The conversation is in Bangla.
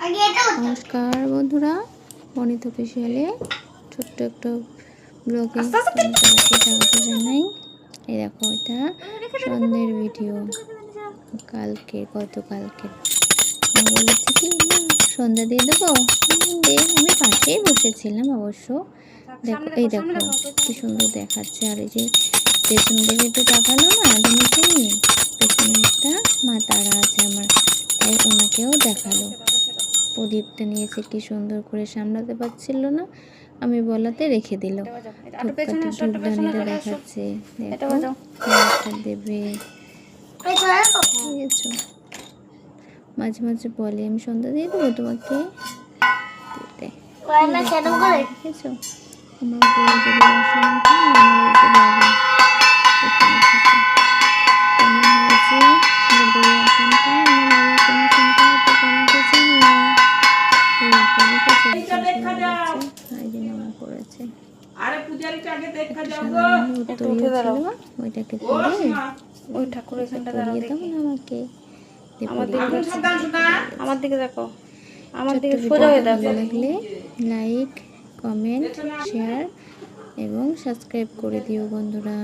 নমস্কার বন্ধুরা, বনিত অফিসিয়ালে ছোট্ট একটা ব্লগে সবাইকে স্বাগত জানাই। এই দেখো, এটা সন্ধ্যের ভিডিও, গতকালকে আমি বলেছি কি সন্ধ্যা দিয়ে দেবো, আমি পাশেই বসেছিলাম অবশ্য। দেখো, এই দেখো কি সুন্দর দেখাচ্ছে। আর এই যে পেছন দিকে একটু তাকালো না, নিচে নিয়ে পেছনে একটা মা তারা আছে আমার, তাই ওনাকেও দেখালো। প্রদীপটা নিয়েছে, কি সুন্দর করে সামলাতে পারছিল না, আমি বলাতে রেখে দিল। ধূপদানিটা দেখাচ্ছে, দেখো দেবে। মাঝে মাঝে বলে আমি সন্ধ্যা দিয়ে দেবো তোমাকে, দেখেছো আমার আমার দিকে দেখো, আমার দিকে সোজা হয়ে দেখো। ভালো লাগলে লাইক, কমেন্ট, শেয়ার এবং সাবস্ক্রাইব করে দিও বন্ধুরা।